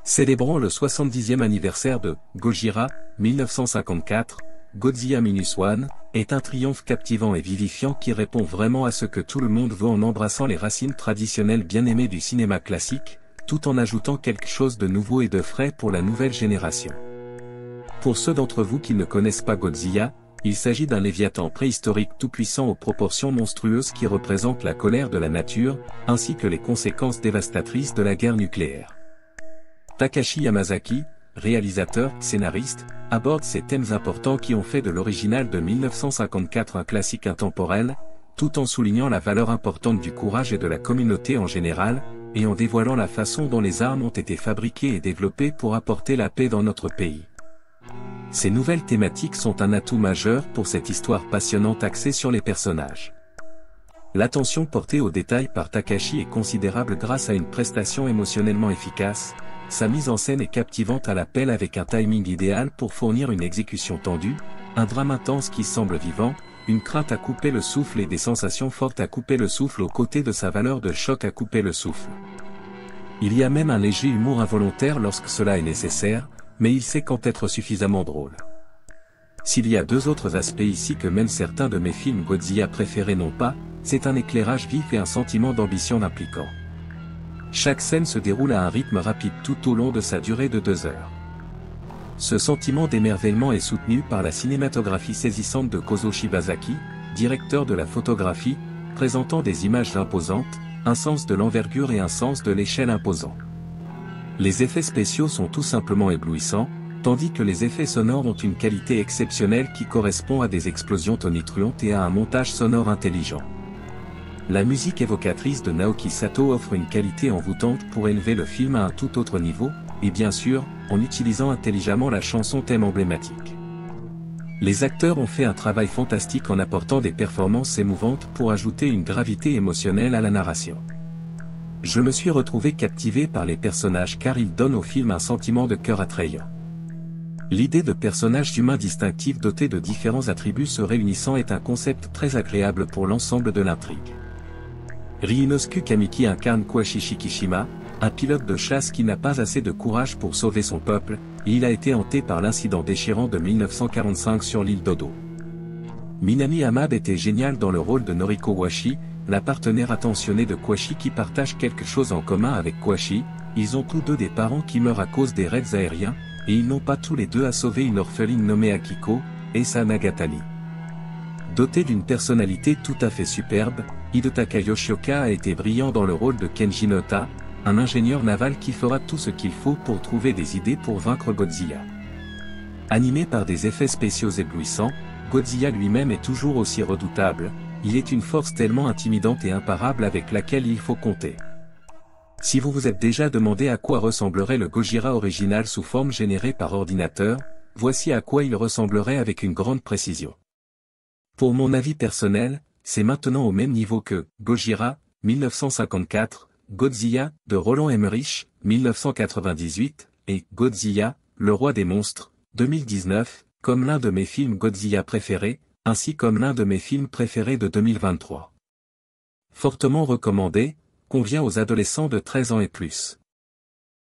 Célébrant le 70e anniversaire de Gojira, 1954, Godzilla Minus One, est un triomphe captivant et vivifiant qui répond vraiment à ce que tout le monde veut en embrassant les racines traditionnelles bien aimées du cinéma classique, tout en ajoutant quelque chose de nouveau et de frais pour la nouvelle génération. Pour ceux d'entre vous qui ne connaissent pas Godzilla, il s'agit d'un léviathan préhistorique tout-puissant aux proportions monstrueuses qui représente la colère de la nature, ainsi que les conséquences dévastatrices de la guerre nucléaire. Takashi Yamazaki, réalisateur, scénariste, aborde ces thèmes importants qui ont fait de l'original de 1954 un classique intemporel, tout en soulignant la valeur importante du courage et de la communauté en général, et en dévoilant la façon dont les armes ont été fabriquées et développées pour apporter la paix dans notre pays. Ces nouvelles thématiques sont un atout majeur pour cette histoire passionnante axée sur les personnages. L'attention portée aux détails par Takashi est considérable grâce à une prestation émotionnellement efficace. Sa mise en scène est captivante à l'appel avec un timing idéal pour fournir une exécution tendue, un drame intense qui semble vivant, une crainte à couper le souffle et des sensations fortes à couper le souffle aux côtés de sa valeur de choc à couper le souffle. Il y a même un léger humour involontaire lorsque cela est nécessaire, mais il sait quand être suffisamment drôle. S'il y a deux autres aspects ici que même certains de mes films Godzilla préférés n'ont pas, c'est un éclairage vif et un sentiment d'ambition impliquant. Chaque scène se déroule à un rythme rapide tout au long de sa durée de 2 heures. Ce sentiment d'émerveillement est soutenu par la cinématographie saisissante de Kozo Shibazaki, directeur de la photographie, présentant des images imposantes, un sens de l'envergure et un sens de l'échelle imposant. Les effets spéciaux sont tout simplement éblouissants, tandis que les effets sonores ont une qualité exceptionnelle qui correspond à des explosions tonitruantes et à un montage sonore intelligent. La musique évocatrice de Naoki Sato offre une qualité envoûtante pour élever le film à un tout autre niveau, et bien sûr, en utilisant intelligemment la chanson thème emblématique. Les acteurs ont fait un travail fantastique en apportant des performances émouvantes pour ajouter une gravité émotionnelle à la narration. Je me suis retrouvé captivé par les personnages car ils donnent au film un sentiment de cœur attrayant. L'idée de personnages humains distinctifs dotés de différents attributs se réunissant est un concept très agréable pour l'ensemble de l'intrigue. Ryunosuke Kamiki incarne Koichi Shikishima, un pilote de chasse qui n'a pas assez de courage pour sauver son peuple, et il a été hanté par l'incident déchirant de 1945 sur l'île Dodo. Minami Hamada était génial dans le rôle de Noriko Washi, la partenaire attentionnée de Koichi qui partage quelque chose en commun avec Koichi, ils ont tous deux des parents qui meurent à cause des raids aériens, et ils n'ont pas tous les deux à sauver une orpheline nommée Akiko, Esa Nagatani. Doté d'une personnalité tout à fait superbe, Hidetaka Yoshioka a été brillant dans le rôle de Kenji Nota, un ingénieur naval qui fera tout ce qu'il faut pour trouver des idées pour vaincre Godzilla. Animé par des effets spéciaux éblouissants, Godzilla lui-même est toujours aussi redoutable, il est une force tellement intimidante et imparable avec laquelle il faut compter. Si vous vous êtes déjà demandé à quoi ressemblerait le Gojira original sous forme générée par ordinateur, voici à quoi il ressemblerait avec une grande précision. Pour mon avis personnel, c'est maintenant au même niveau que Gojira, 1954, Godzilla, de Roland Emmerich, 1998, et Godzilla, le roi des monstres, 2019, comme l'un de mes films Godzilla préférés, ainsi comme l'un de mes films préférés de 2023. Fortement recommandé, convient aux adolescents de 13 ans et plus.